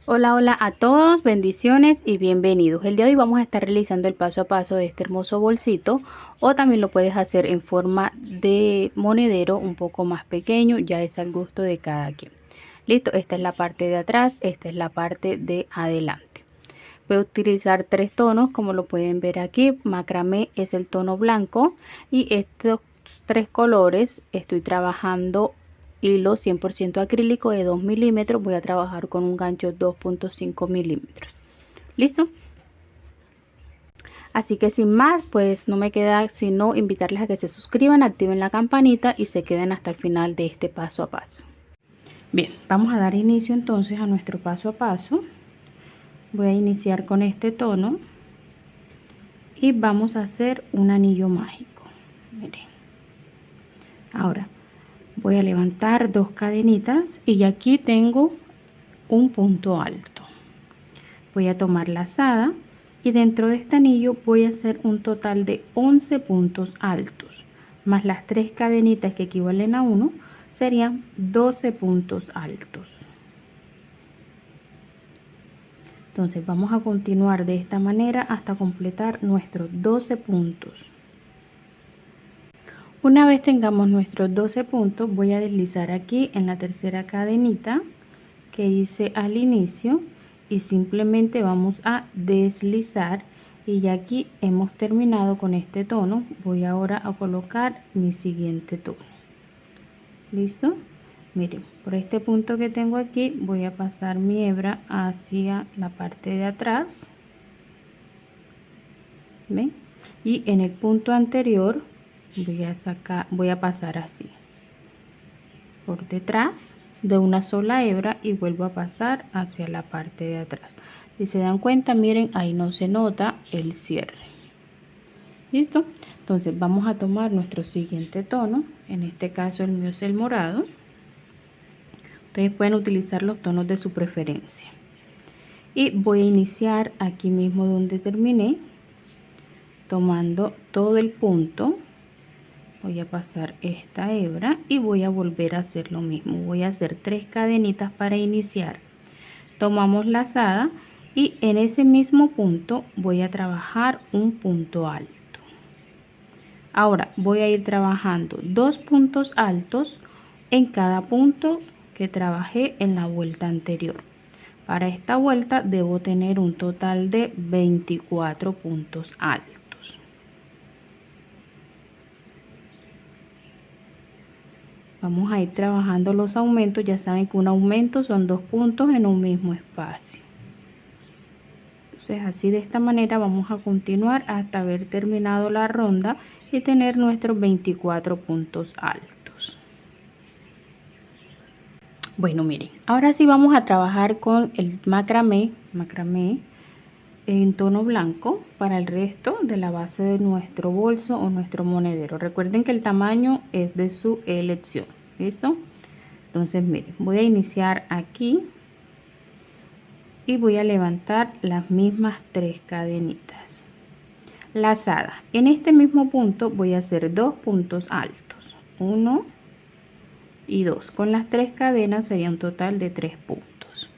Hola, hola a todos, bendiciones y bienvenidos. El día de hoy vamos a estar realizando el paso a paso de este hermoso bolsito, o también lo puedes hacer en forma de monedero un poco más pequeño, ya es al gusto de cada quien. Listo, esta es la parte de atrás, esta es la parte de adelante. Voy a utilizar tres tonos, como lo pueden ver aquí. Macramé es el tono blanco y estos tres colores estoy trabajando hilo 100% acrílico de 2 milímetros. Voy a trabajar con un gancho 2.5 milímetros. ¿Listo? Así que sin más, pues no me queda sino invitarles a que se suscriban, activen la campanita y se queden hasta el final de este paso a paso. Bien, vamos a dar inicio entonces a nuestro paso a paso. Voy a iniciar con este tono y vamos a hacer un anillo mágico. Miren, ahora voy a levantar dos cadenitas y aquí tengo un punto alto. Voy a tomar lazada y dentro de este anillo voy a hacer un total de 11 puntos altos, más las tres cadenitas que equivalen a 1, serían 12 puntos altos. Entonces vamos a continuar de esta manera hasta completar nuestros 12 puntos. Una vez tengamos nuestros 12 puntos, voy a deslizar aquí en la tercera cadenita que hice al inicio y simplemente vamos a deslizar, y ya aquí hemos terminado con este tono. Voy ahora a colocar mi siguiente tono. ¿Listo? Miren, por este punto que tengo aquí voy a pasar mi hebra hacia la parte de atrás. ¿Ven? Y en el punto anterior voy a pasar así por detrás de una sola hebra y vuelvo a pasar hacia la parte de atrás. Si se dan cuenta, miren, ahí no se nota el cierre. ¿Listo? Entonces vamos a tomar nuestro siguiente tono. En este caso el mío es el morado. Ustedes pueden utilizar los tonos de su preferencia. Y voy a iniciar aquí mismo donde terminé, tomando todo el punto. Voy a pasar esta hebra y voy a volver a hacer lo mismo. Voy a hacer 3 cadenitas para iniciar. Tomamos lazada y en ese mismo punto voy a trabajar un punto alto. Ahora voy a ir trabajando 2 puntos altos en cada punto que trabajé en la vuelta anterior. Para esta vuelta debo tener un total de 24 puntos altos. Vamos a ir trabajando los aumentos. Ya saben que un aumento son 2 puntos en un mismo espacio. Entonces así, de esta manera vamos a continuar hasta haber terminado la ronda y tener nuestros 24 puntos altos. Bueno, miren, ahora sí vamos a trabajar con el macramé en tono blanco para el resto de la base de nuestro bolso o nuestro monedero. Recuerden que el tamaño es de su elección. ¿Listo? Entonces miren, voy a iniciar aquí y voy a levantar las mismas 3 cadenitas lazada. En este mismo punto voy a hacer 2 puntos altos, 1 y 2. Con las 3 cadenas sería un total de 3 puntos.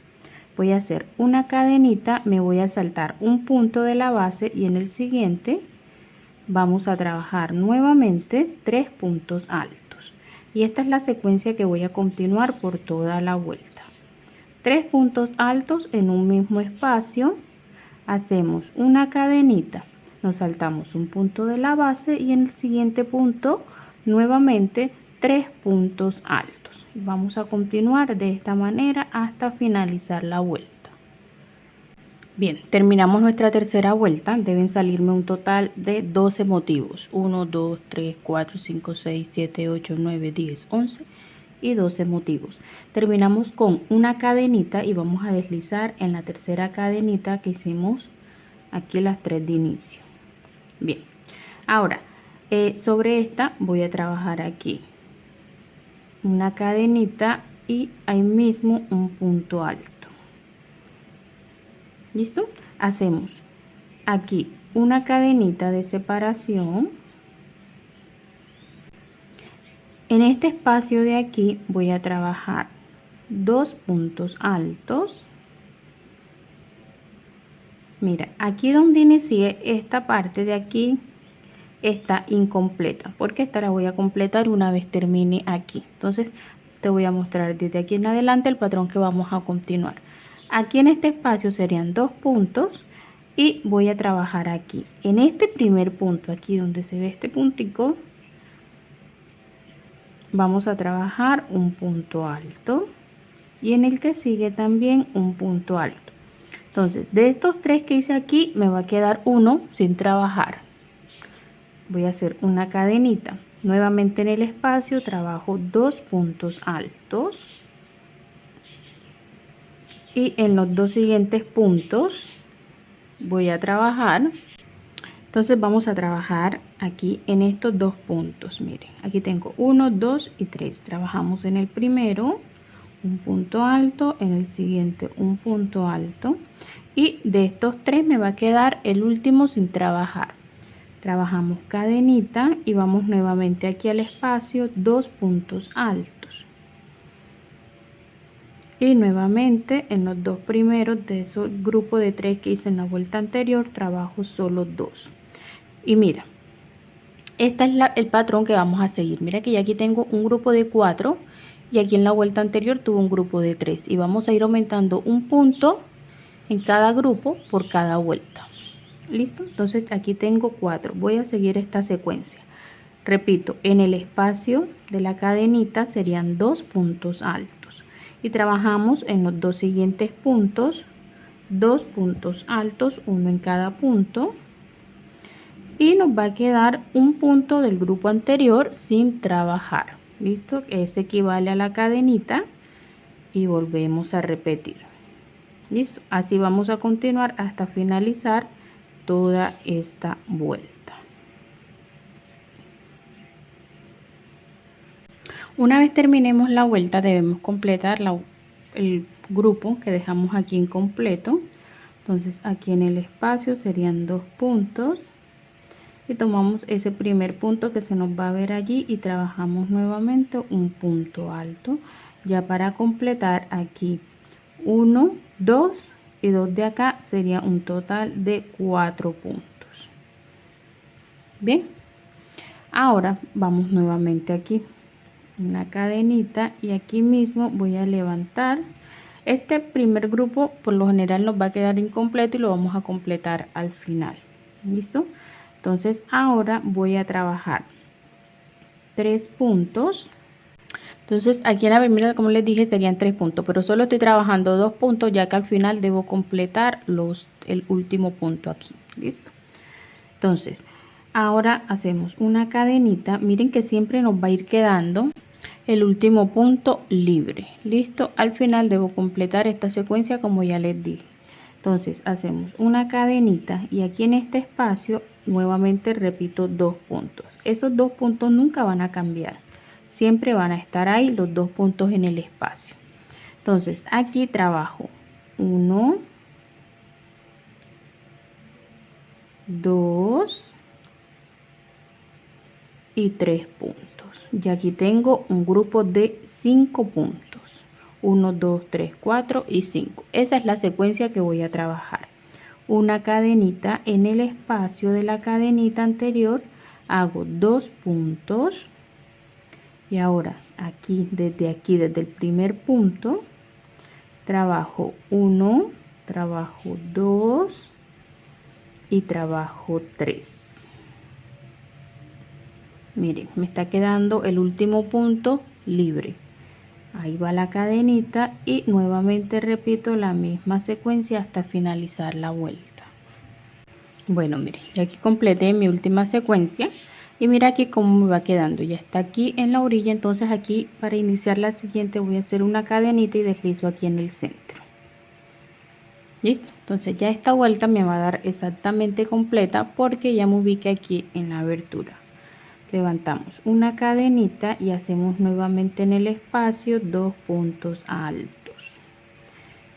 Voy a hacer una cadenita, me voy a saltar un punto de la base y en el siguiente vamos a trabajar nuevamente 3 puntos altos, y esta es la secuencia que voy a continuar por toda la vuelta. 3 puntos altos en un mismo espacio, hacemos una cadenita, nos saltamos un punto de la base y en el siguiente punto nuevamente 3 puntos altos. Vamos a continuar de esta manera hasta finalizar la vuelta. Bien, terminamos nuestra tercera vuelta. Deben salirme un total de 12 motivos. 1, 2, 3, 4, 5, 6, 7, 8, 9, 10, 11 y 12 motivos. Terminamos con una cadenita y vamos a deslizar en la tercera cadenita que hicimos aquí las 3 de inicio. Bien, ahora sobre esta voy a trabajar aquí una cadenita y ahí mismo un punto alto. ¿Listo? Hacemos aquí una cadenita de separación. En este espacio de aquí voy a trabajar 2 puntos altos Mira, aquí donde inicié, esta parte de aquí está incompleta, porque esta la voy a completar una vez termine aquí. Entonces te voy a mostrar desde aquí en adelante el patrón que vamos a continuar. Aquí en este espacio serían 2 puntos y voy a trabajar aquí en este primer punto, aquí donde se ve este puntico, vamos a trabajar un punto alto y en el que sigue también un punto alto. Entonces de estos 3 que hice aquí me va a quedar uno sin trabajar. Voy a hacer una cadenita. Nuevamente en el espacio trabajo 2 puntos altos y en los 2 siguientes puntos voy a trabajar. Entonces vamos a trabajar aquí en estos 2 puntos. Miren, aquí tengo 1, 2 y 3. Trabajamos en el primero un punto alto, en el siguiente un punto alto y de estos 3 me va a quedar el último sin trabajar. Trabajamos cadenita y vamos nuevamente aquí al espacio, 2 puntos altos y nuevamente en los 2 primeros de esos grupos de 3 que hice en la vuelta anterior trabajo solo 2. Y mira, este es el patrón que vamos a seguir. Mira que ya aquí tengo un grupo de 4 y aquí en la vuelta anterior tuve un grupo de 3 y vamos a ir aumentando un punto en cada grupo por cada vuelta. ¿Listo? Entonces aquí tengo 4. Voy a seguir esta secuencia. Repito, en el espacio de la cadenita serían 2 puntos altos y trabajamos en los 2 siguientes puntos 2 puntos altos, uno en cada punto, y nos va a quedar un punto del grupo anterior sin trabajar. ¿Listo? Ese equivale a la cadenita y volvemos a repetir. ¿Listo? Así vamos a continuar hasta finalizar toda esta vuelta. Una vez terminemos la vuelta debemos completar el grupo que dejamos aquí incompleto. Entonces aquí en el espacio serían 2 puntos y tomamos ese primer punto que se nos va a ver allí y trabajamos nuevamente un punto alto ya para completar aquí 1, 2 y 2 de acá sería un total de 4 puntos. Bien, ahora vamos nuevamente aquí una cadenita y aquí mismo voy a levantar. Este primer grupo por lo general nos va a quedar incompleto y lo vamos a completar al final. ¿Listo? Entonces ahora voy a trabajar 3 puntos. Entonces aquí en la primera, como les dije, serían 3 puntos, pero solo estoy trabajando 2 puntos ya que al final debo completar el último punto aquí. ¿Listo? Entonces ahora hacemos una cadenita. Miren que siempre nos va a ir quedando el último punto libre. Listo, al final debo completar esta secuencia como ya les dije. Entonces hacemos una cadenita y aquí en este espacio nuevamente repito 2 puntos. Esos 2 puntos nunca van a cambiar, siempre van a estar ahí los 2 puntos en el espacio. Entonces aquí trabajo 1, 2 y 3 puntos. Y aquí tengo un grupo de 5 puntos. 1, 2, 3, 4 y 5. Esa es la secuencia que voy a trabajar. Una cadenita en el espacio de la cadenita anterior. Hago 2 puntos. Y ahora desde el primer punto, trabajo 1, trabajo 2 y trabajo 3. Miren, me está quedando el último punto libre. Ahí va la cadenita y nuevamente repito la misma secuencia hasta finalizar la vuelta. Bueno, miren, ya aquí completé mi última secuencia y mira aquí cómo me va quedando. Ya está aquí en la orilla, entonces aquí para iniciar la siguiente voy a hacer una cadenita y deslizo aquí en el centro. Listo, entonces ya esta vuelta me va a dar exactamente completa porque ya me ubiqué aquí en la abertura. Levantamos una cadenita y hacemos nuevamente en el espacio 2 puntos altos.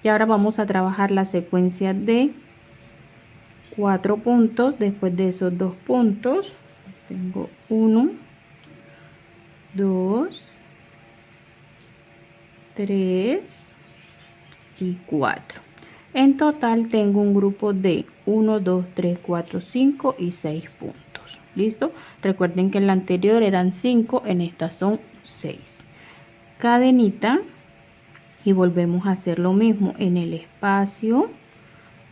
Y ahora vamos a trabajar la secuencia de 4 puntos después de esos 2 puntos. Tengo 1, 2, 3 y 4. En total tengo un grupo de 1, 2, 3, 4, 5 y 6 puntos. ¿Listo? Recuerden que en la anterior eran 5, en esta son 6. Cadenita y volvemos a hacer lo mismo en el espacio,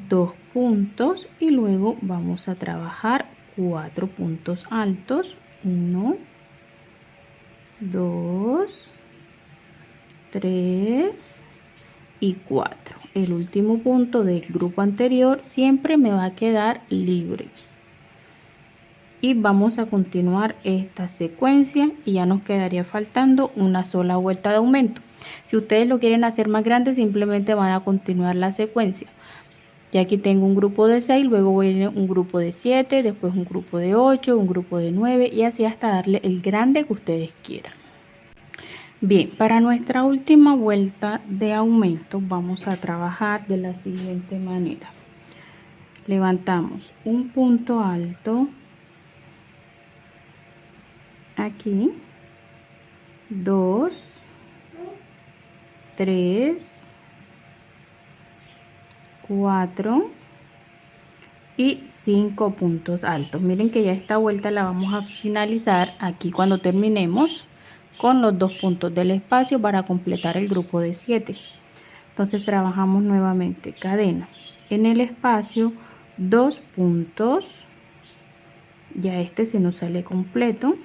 2 puntos y luego vamos a trabajar 4 puntos altos. 1, 2, 3 y 4. El último punto del grupo anterior siempre me va a quedar libre. Y vamos a continuar esta secuencia y ya nos quedaría faltando una sola vuelta de aumento. Si ustedes lo quieren hacer más grande, simplemente van a continuar la secuencia. Ya aquí tengo un grupo de 6, luego voy a ir un grupo de 7, después un grupo de 8, un grupo de 9 y así hasta darle el grande que ustedes quieran. Bien, para nuestra última vuelta de aumento vamos a trabajar de la siguiente manera. Levantamos un punto alto aquí, 2, 3, 4 y 5 puntos altos. Miren que ya esta vuelta la vamos a finalizar aquí cuando terminemos con los 2 puntos del espacio para completar el grupo de 7. Entonces trabajamos nuevamente cadena en el espacio, 2 puntos, ya este se nos sale completo.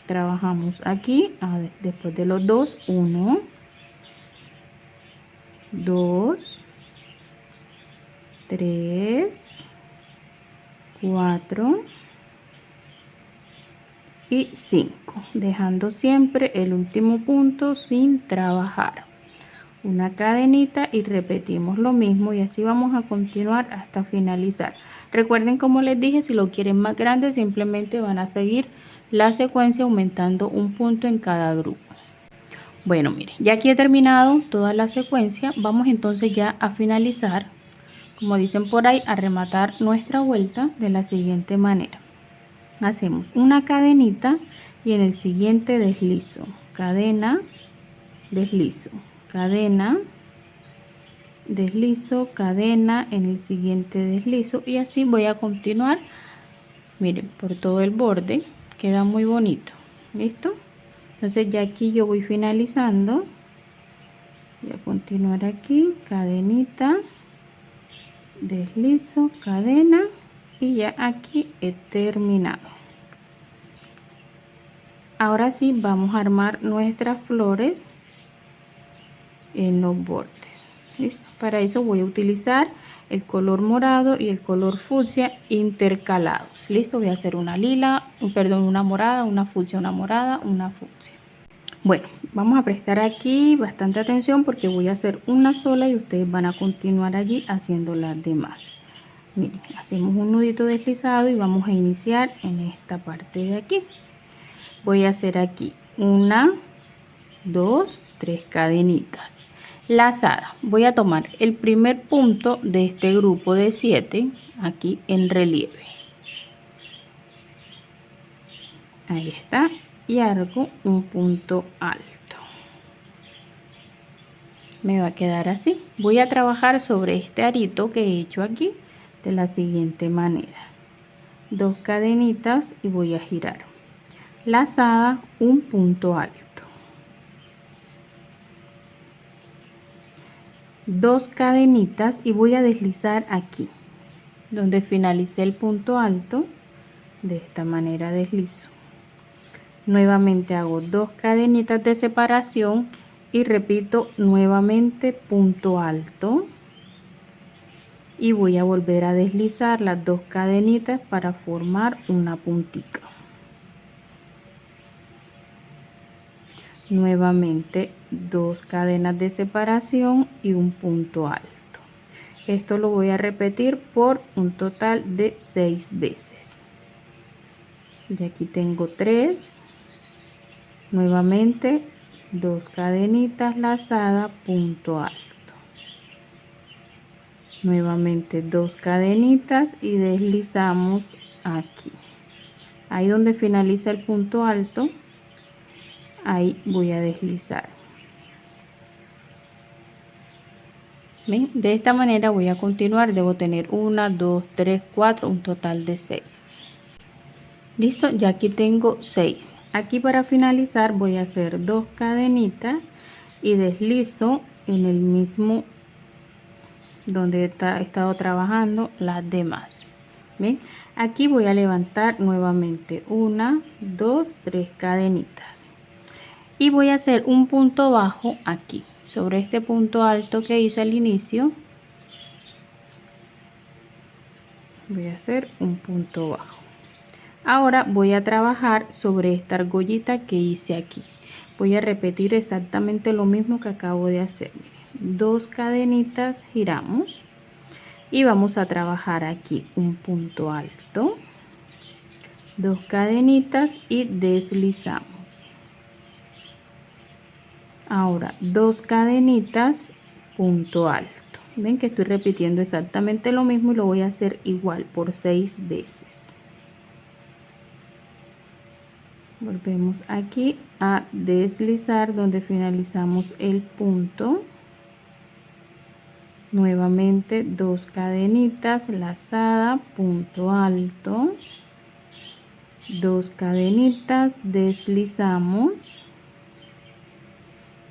Trabajamos aquí, después de los 2, 1, 2, 3, 4 y 5, dejando siempre el último punto sin trabajar. Una cadenita y repetimos lo mismo y así vamos a continuar hasta finalizar. Recuerden, como les dije, si lo quieren más grande simplemente van a seguir la secuencia aumentando un punto en cada grupo. Bueno, miren, ya aquí he terminado toda la secuencia. Vamos entonces ya a finalizar, como dicen por ahí, a rematar nuestra vuelta de la siguiente manera. Hacemos una cadenita y en el siguiente deslizo, cadena, deslizo, cadena, deslizo, cadena, en el siguiente deslizo y así voy a continuar. Miren, por todo el borde queda muy bonito. ¿Listo? Entonces ya aquí yo voy finalizando. Voy a continuar aquí, cadenita, deslizo, cadena y ya aquí he terminado. Ahora sí vamos a armar nuestras flores en los bordes. Listo, para eso voy a utilizar el color morado y el color fucsia intercalados. Listo, voy a hacer una lila, perdón, una morada, una fucsia, una morada, una fucsia. Bueno, vamos a prestar aquí bastante atención porque voy a hacer una sola y ustedes van a continuar allí haciendo las demás. Miren, hacemos un nudito deslizado y vamos a iniciar en esta parte de aquí. Voy a hacer aquí 1, 2, 3 cadenitas. Lazada, voy a tomar el primer punto de este grupo de 7 aquí en relieve. Ahí está. Y hago un punto alto. Me va a quedar así. Voy a trabajar sobre este arito que he hecho aquí de la siguiente manera. 2 cadenitas y voy a girar. Lazada, un punto alto. 2 cadenitas y voy a deslizar aquí donde finalicé el punto alto. De esta manera deslizo. Nuevamente hago 2 cadenitas de separación y repito nuevamente punto alto y voy a volver a deslizar las 2 cadenitas para formar una puntica. Nuevamente 2 cadenas de separación y un punto alto. Esto lo voy a repetir por un total de 6 veces. Y aquí tengo 3. Nuevamente 2 cadenitas lazadas, punto alto. Nuevamente 2 cadenitas y deslizamos aquí. Ahí donde finaliza el punto alto, ahí voy a deslizar. ¿Ven? De esta manera voy a continuar. Debo tener 1, 2, 3, 4, un total de 6. Listo, ya aquí tengo 6. Aquí para finalizar voy a hacer 2 cadenitas y deslizo en el mismo donde he estado trabajando las demás. ¿Ven? Aquí voy a levantar nuevamente 1, 2, 3 cadenitas y voy a hacer un punto bajo aquí sobre este punto alto que hice al inicio. Voy a hacer un punto bajo. Ahora voy a trabajar sobre esta argollita que hice aquí. Voy a repetir exactamente lo mismo que acabo de hacer. 2 cadenitas, giramos y vamos a trabajar aquí un punto alto, 2 cadenitas y deslizamos. Ahora 2 cadenitas, punto alto. Ven que estoy repitiendo exactamente lo mismo y lo voy a hacer igual por 6 veces. Volvemos aquí a deslizar donde finalizamos el punto. Nuevamente 2 cadenitas, lazada, punto alto, 2 cadenitas, deslizamos,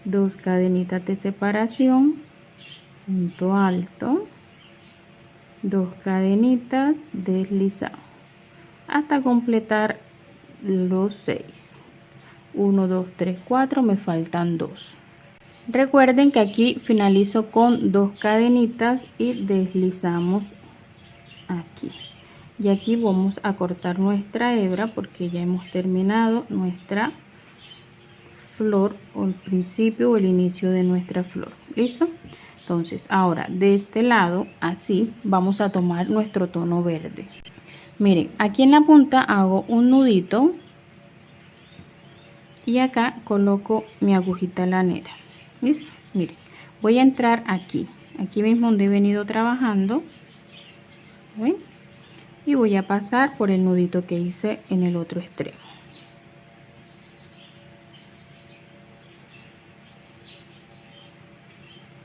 2 cadenitas de separación, punto alto, 2 cadenitas, deslizamos hasta completar los 6. 1, 2, 3, 4, me faltan 2. Recuerden que aquí finalizo con 2 cadenitas y deslizamos aquí. Y aquí vamos a cortar nuestra hebra porque ya hemos terminado nuestra flor o el principio o el inicio de nuestra flor. ¿Listo? Entonces ahora de este lado así vamos a tomar nuestro tono verde. Miren, aquí en la punta hago un nudito y acá coloco mi agujita lanera. ¿Listo? Miren, voy a entrar aquí mismo donde he venido trabajando. ¿Ven? Y voy a pasar por el nudito que hice en el otro extremo.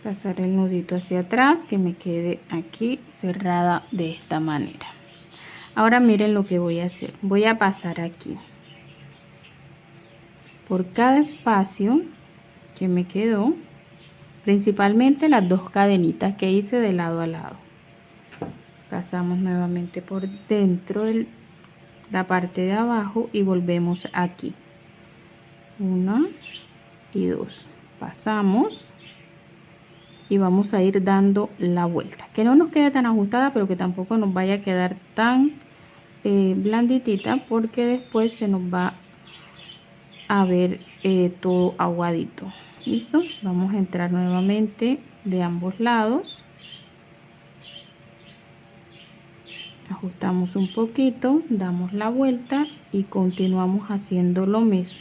Pasar el nudito hacia atrás, que me quede aquí cerrada de esta manera. Ahora miren lo que voy a hacer. Voy a pasar aquí por cada espacio que me quedó, principalmente las 2 cadenitas que hice de lado a lado. Pasamos nuevamente por dentro de la parte de abajo y volvemos aquí. 1 y 2. Pasamos y vamos a ir dando la vuelta, que no nos quede tan ajustada pero que tampoco nos vaya a quedar tan blanditita, porque después se nos va a ver todo aguadito. Listo, vamos a entrar nuevamente de ambos lados, ajustamos un poquito, damos la vuelta y continuamos haciendo lo mismo.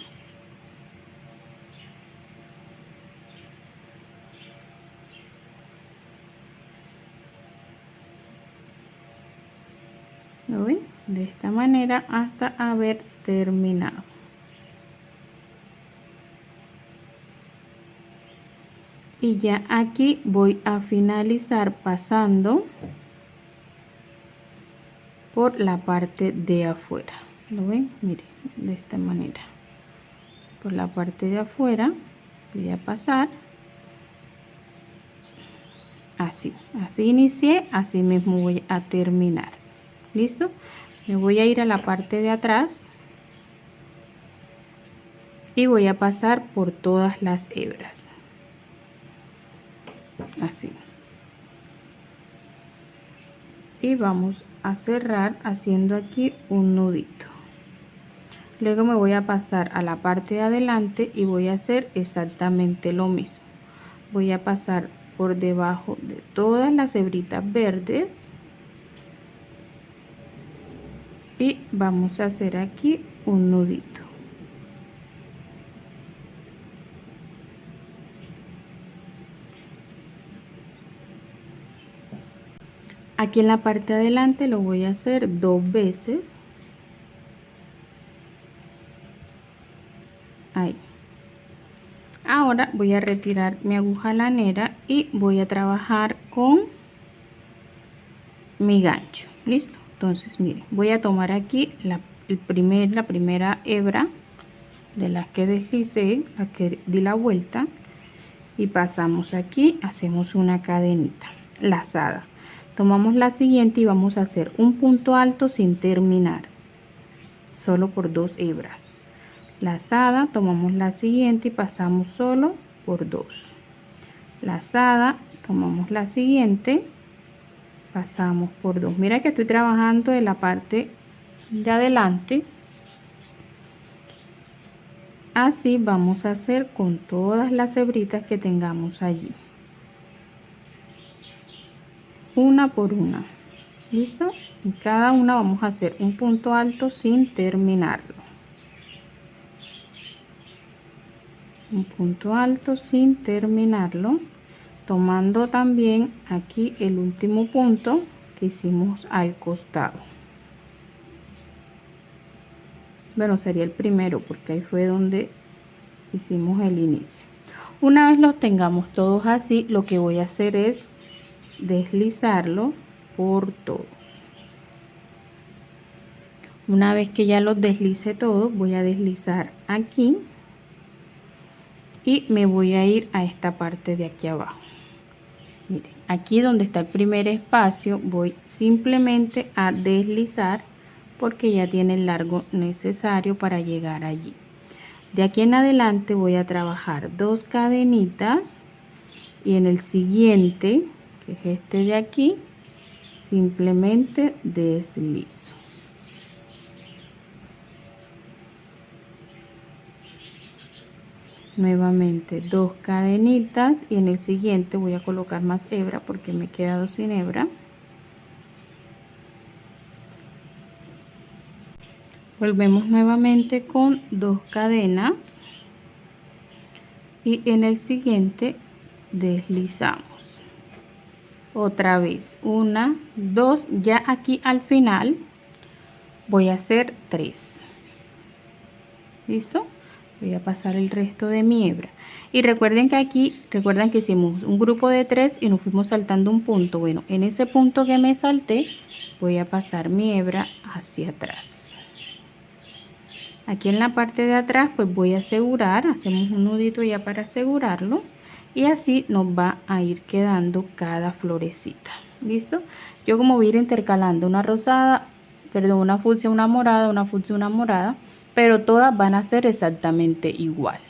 ¿Lo ven? De esta manera hasta haber terminado. Y ya aquí voy a finalizar pasando por la parte de afuera. ¿Lo ven? Miren, de esta manera. Por la parte de afuera voy a pasar. Así inicié, así mismo voy a terminar. ¿Listo? Me voy a ir a la parte de atrás y voy a pasar por todas las hebras. Así. Y vamos a cerrar haciendo aquí un nudito. Luego me voy a pasar a la parte de adelante y voy a hacer exactamente lo mismo. Voy a pasar por debajo de todas las hebritas verdes y vamos a hacer aquí un nudito. Aquí en la parte de adelante lo voy a hacer 2 veces. Ahí. Ahora voy a retirar mi aguja lanera y voy a trabajar con mi gancho. Listo. Entonces miren, voy a tomar aquí la primera hebra de las que deslicé, la que di la vuelta, y pasamos aquí, hacemos una cadenita lazada, tomamos la siguiente y vamos a hacer un punto alto sin terminar, solo por 2 hebras, lazada, tomamos la siguiente y pasamos solo por 2, lazada, tomamos la siguiente, pasamos por 2. Mira que estoy trabajando de la parte de adelante. Así vamos a hacer con todas las hebritas que tengamos allí, una por una. ¿Listo? En cada una vamos a hacer un punto alto sin terminarlo, un punto alto sin terminarlo, tomando también aquí el último punto que hicimos al costado. Bueno, sería el primero porque ahí fue donde hicimos el inicio. Una vez los tengamos todos así, lo que voy a hacer es deslizarlo por todos. Una vez que ya los deslice todos, voy a deslizar aquí y me voy a ir a esta parte de aquí abajo. Miren, aquí donde está el primer espacio voy simplemente a deslizar porque ya tiene el largo necesario para llegar allí. De aquí en adelante voy a trabajar 2 cadenitas y en el siguiente, que es este de aquí, simplemente deslizo. Nuevamente 2 cadenitas y en el siguiente voy a colocar más hebra porque me he quedado sin hebra. Volvemos nuevamente con 2 cadenas y en el siguiente deslizamos otra vez 1, 2, ya aquí al final voy a hacer 3. ¿Listo? Voy a pasar el resto de mi hebra y recuerden que aquí, recuerdan que hicimos un grupo de 3 y nos fuimos saltando un punto. Bueno, en ese punto que me salté voy a pasar mi hebra hacia atrás. Aquí en la parte de atrás pues voy a asegurar, hacemos un nudito ya para asegurarlo y así nos va a ir quedando cada florecita. ¿Listo? Yo como voy a ir intercalando una rosada, perdón, una fucsia, una morada, una fucsia, una morada, pero todas van a ser exactamente igual.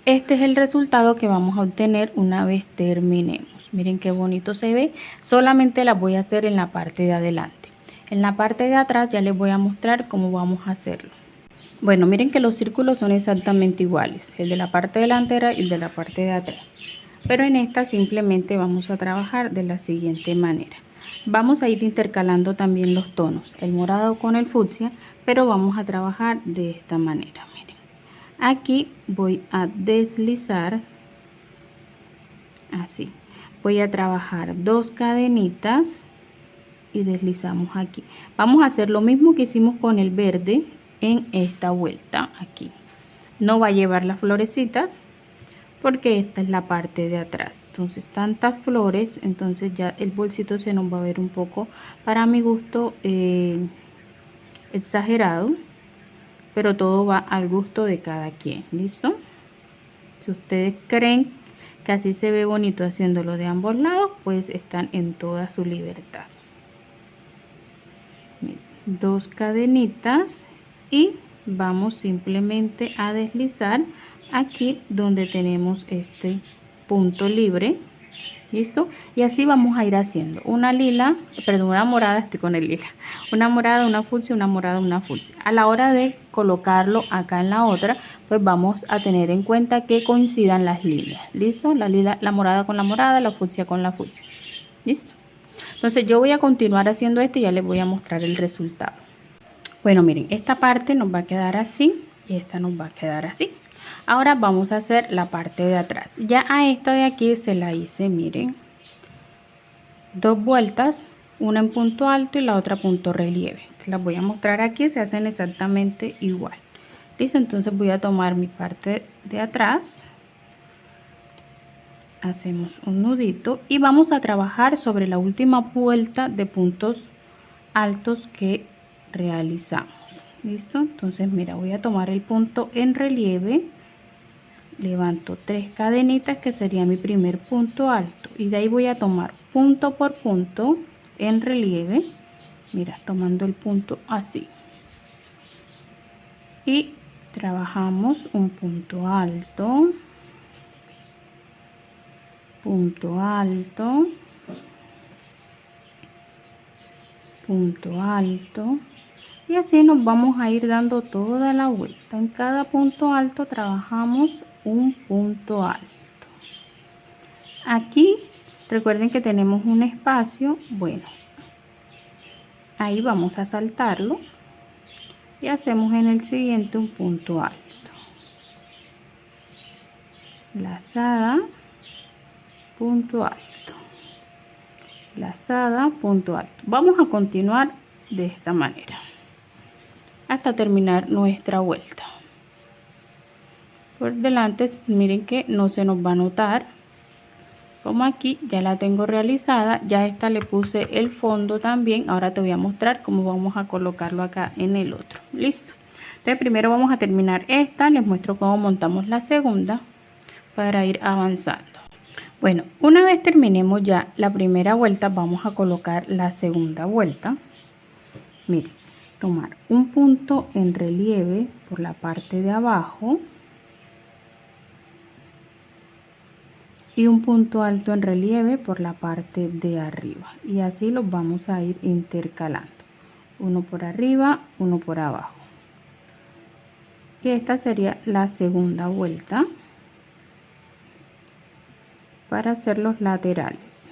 Este es el resultado que vamos a obtener una vez terminemos. Miren qué bonito se ve. Solamente las voy a hacer en la parte de adelante. En la parte de atrás ya les voy a mostrar cómo vamos a hacerlo. Bueno, miren que los círculos son exactamente iguales, el de la parte delantera y el de la parte de atrás. Pero en esta simplemente vamos a trabajar de la siguiente manera. Vamos a ir intercalando también los tonos, el morado con el fucsia, pero vamos a trabajar de esta manera. Miren, aquí voy a deslizar así. Voy a trabajar 2 cadenitas y deslizamos aquí. Vamos a hacer lo mismo que hicimos con el verde en esta vuelta aquí. No va a llevar las florecitas porque esta es la parte de atrás. Entonces tantas flores, entonces ya el bolsito se nos va a ver un poco, para mi gusto, exagerado, pero todo va al gusto de cada quien. ¿Listo? Si ustedes creen que así se ve bonito haciéndolo de ambos lados, pues están en toda su libertad. 2 cadenitas y vamos simplemente a deslizar aquí donde tenemos este punto libre. ¿Listo? Y así vamos a ir haciendo una lila, perdón, una morada, estoy con el lila, una morada, una fucsia, una morada, una fucsia. A la hora de colocarlo acá en la otra, pues vamos a tener en cuenta que coincidan las líneas. ¿Listo? La lila, la morada con la morada, la fucsia con la fucsia. ¿Listo? Entonces yo voy a continuar haciendo esto y ya les voy a mostrar el resultado. Bueno, miren, esta parte nos va a quedar así y esta nos va a quedar así. Ahora vamos a hacer la parte de atrás. Ya a esta de aquí se la hice, miren, 2 vueltas, una en punto alto y la otra punto relieve. Las voy a mostrar aquí, se hacen exactamente igual. ¿Listo? Entonces voy a tomar mi parte de atrás hacemos un nudito y vamos a trabajar sobre la última vuelta de puntos altos que realizamos. ¿Listo? Entonces mira, voy a tomar el punto en relieve, levanto 3 cadenitas que sería mi primer punto alto y de ahí voy a tomar punto por punto en relieve, mira, tomando el punto así y trabajamos un punto alto, punto alto, punto alto, y así nos vamos a ir dando toda la vuelta. En cada punto alto trabajamos un punto alto. Aquí recuerden que tenemos un espacio, bueno, ahí vamos a saltarlo y hacemos en el siguiente un punto alto, lazada, punto alto, lazada, punto alto. Vamos a continuar de esta manera hasta terminar nuestra vuelta. Por delante miren que no se nos va a notar, como aquí ya la tengo realizada, ya esta le puse el fondo también. Ahora te voy a mostrar cómo vamos a colocarlo acá en el otro. Listo. Entonces primero vamos a terminar esta, les muestro cómo montamos la segunda para ir avanzando. Bueno, una vez terminemos ya la primera vuelta, vamos a colocar la segunda vuelta. Miren, tomar un punto en relieve por la parte de abajo y un punto alto en relieve por la parte de arriba, y así los vamos a ir intercalando, uno por arriba, uno por abajo, y esta sería la segunda vuelta para hacer los laterales.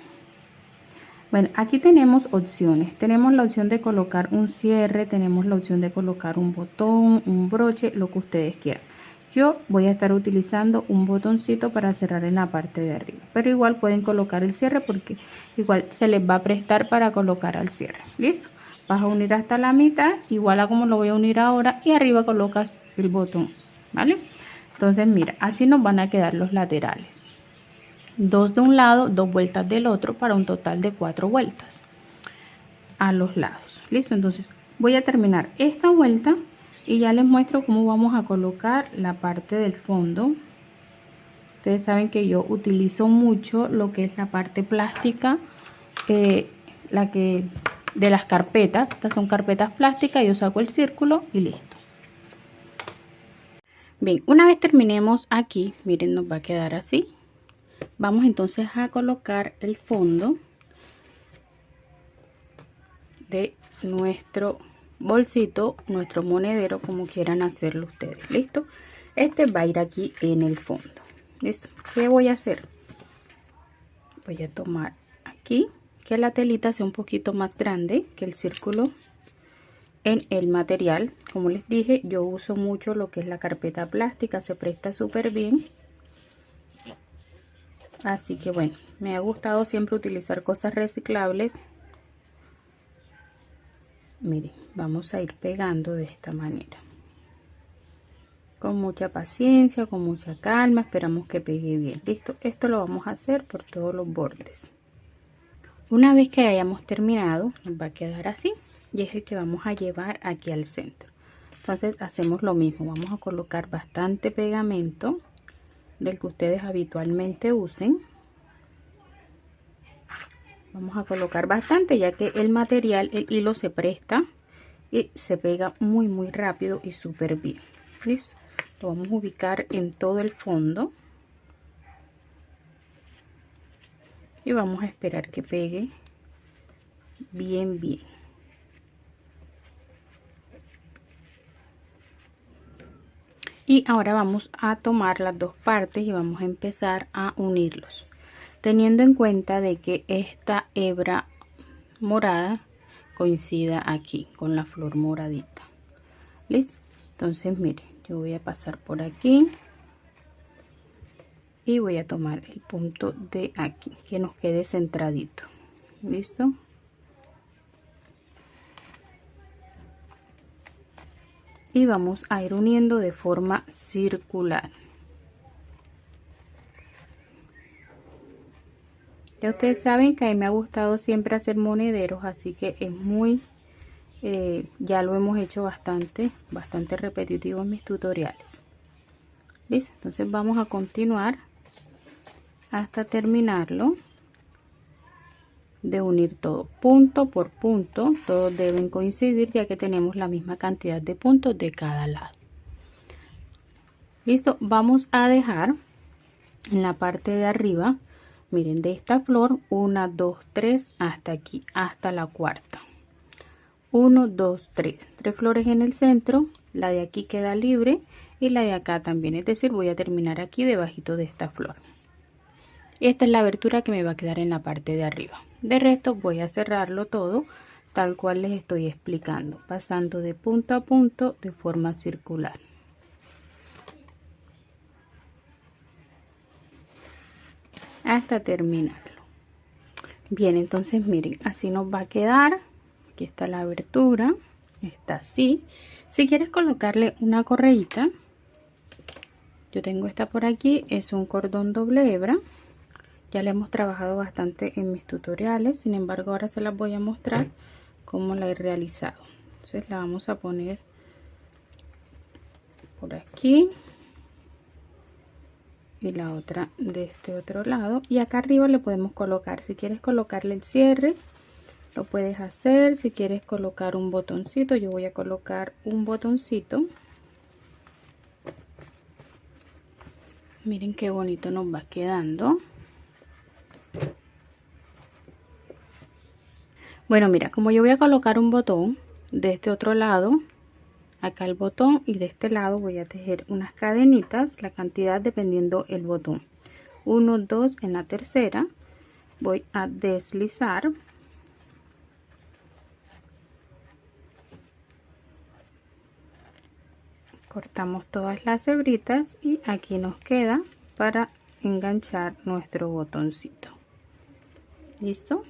Bueno, aquí tenemos opciones. Tenemos la opción de colocar un cierre, tenemos la opción de colocar un botón, un broche, lo que ustedes quieran. Yo voy a estar utilizando un botoncito para cerrar en la parte de arriba, pero igual pueden colocar el cierre porque igual se les va a prestar para colocar al cierre. ¿Listo? Vas a unir hasta la mitad, igual a como lo voy a unir ahora, y arriba colocas el botón, ¿vale? Entonces mira, así nos van a quedar los laterales. 2 de un lado, 2 vueltas del otro, para un total de 4 vueltas a los lados. Listo, entonces voy a terminar esta vuelta y ya les muestro cómo vamos a colocar la parte del fondo. Ustedes saben que yo utilizo mucho lo que es la parte plástica, la que de las carpetas. Estas son carpetas plásticas, yo saco el círculo y listo. Bien, una vez terminemos aquí, miren, nos va a quedar así. Vamos entonces a colocar el fondo de nuestro bolsito, nuestro monedero, como quieran hacerlo ustedes. Listo, este va a ir aquí en el fondo. Listo, ¿qué voy a hacer? Voy a tomar aquí que la telita sea un poquito más grande que el círculo en el material. Como les dije, yo uso mucho lo que es la carpeta plástica, se presta súper bien. Así que bueno, me ha gustado siempre utilizar cosas reciclables. Miren, vamos a ir pegando de esta manera, con mucha paciencia, con mucha calma. Esperamos que pegue bien. Listo, esto lo vamos a hacer por todos los bordes. Una vez que hayamos terminado, nos va a quedar así, y es el que vamos a llevar aquí al centro. Entonces hacemos lo mismo, vamos a colocar bastante pegamento del que ustedes habitualmente usen. Vamos a colocar bastante, ya que el material, el hilo, se presta y se pega muy rápido y súper bien. ¿Listo? Lo vamos a ubicar en todo el fondo y vamos a esperar que pegue bien. Y ahora vamos a tomar las dos partes y vamos a empezar a unirlos, teniendo en cuenta de que esta hebra morada coincida aquí con la flor moradita. Listo, entonces miren, yo voy a pasar por aquí y voy a tomar el punto de aquí, que nos quede centradito. Listo, y vamos a ir uniendo de forma circular. Ya ustedes saben que a mí me ha gustado siempre hacer monederos, así que es muy, ya lo hemos hecho bastante repetitivo en mis tutoriales. ¿Listo? Entonces vamos a continuar hasta terminarlo de unir todo punto por punto. Todos deben coincidir ya que tenemos la misma cantidad de puntos de cada lado. Listo, vamos a dejar en la parte de arriba, miren, de esta flor 1 2 3 hasta aquí, hasta la cuarta. 1 2 3 flores en el centro, la de aquí queda libre y la de acá también, es decir, voy a terminar aquí debajito de esta flor. Esta es la abertura que me va a quedar en la parte de arriba. De resto voy a cerrarlo todo tal cual les estoy explicando, pasando de punto a punto de forma circular. Hasta terminarlo. Bien, entonces miren, así nos va a quedar. Aquí está la abertura, está así. Si quieres colocarle una correíta, yo tengo esta por aquí, es un cordón doble hebra. Ya la hemos trabajado bastante en mis tutoriales, sin embargo ahora se las voy a mostrar cómo la he realizado. Entonces la vamos a poner por aquí y la otra de este otro lado, y acá arriba le podemos colocar, si quieres colocarle el cierre lo puedes hacer, si quieres colocar un botoncito, yo voy a colocar un botoncito. Miren qué bonito nos va quedando. Bueno, mira, como yo voy a colocar un botón de este otro lado, acá el botón, y de este lado voy a tejer unas cadenitas, la cantidad dependiendo el botón. 1 2 en la tercera voy a deslizar, cortamos todas las hebritas y aquí nos queda para enganchar nuestro botoncito. ¿Listo?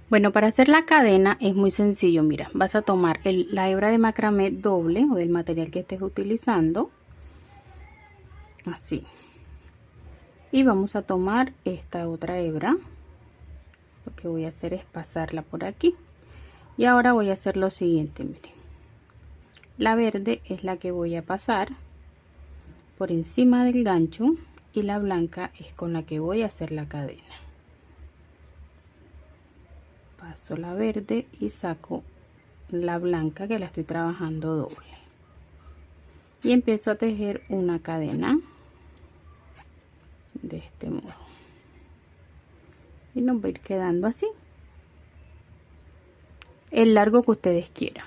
Bueno, para hacer la cadena es muy sencillo. Mira, vas a tomar la hebra de macramé doble o del material que estés utilizando, así, y vamos a tomar esta otra hebra. Lo que voy a hacer es pasarla por aquí, y ahora voy a hacer lo siguiente. Miren, la verde es la que voy a pasar por encima del gancho y la blanca es con la que voy a hacer la cadena. Paso la verde y saco la blanca que la estoy trabajando doble y empiezo a tejer una cadena de este modo y nos va a ir quedando así el largo que ustedes quieran.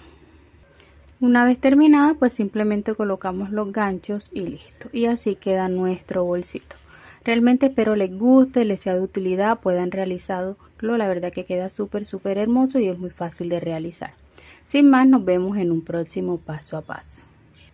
Una vez terminada, pues simplemente colocamos los ganchos y listo, y así queda nuestro bolsito. Realmente espero les guste, les sea de utilidad, puedan realizarlo. La verdad que queda súper hermoso y es muy fácil de realizar. Sin más, nos vemos en un próximo paso a paso.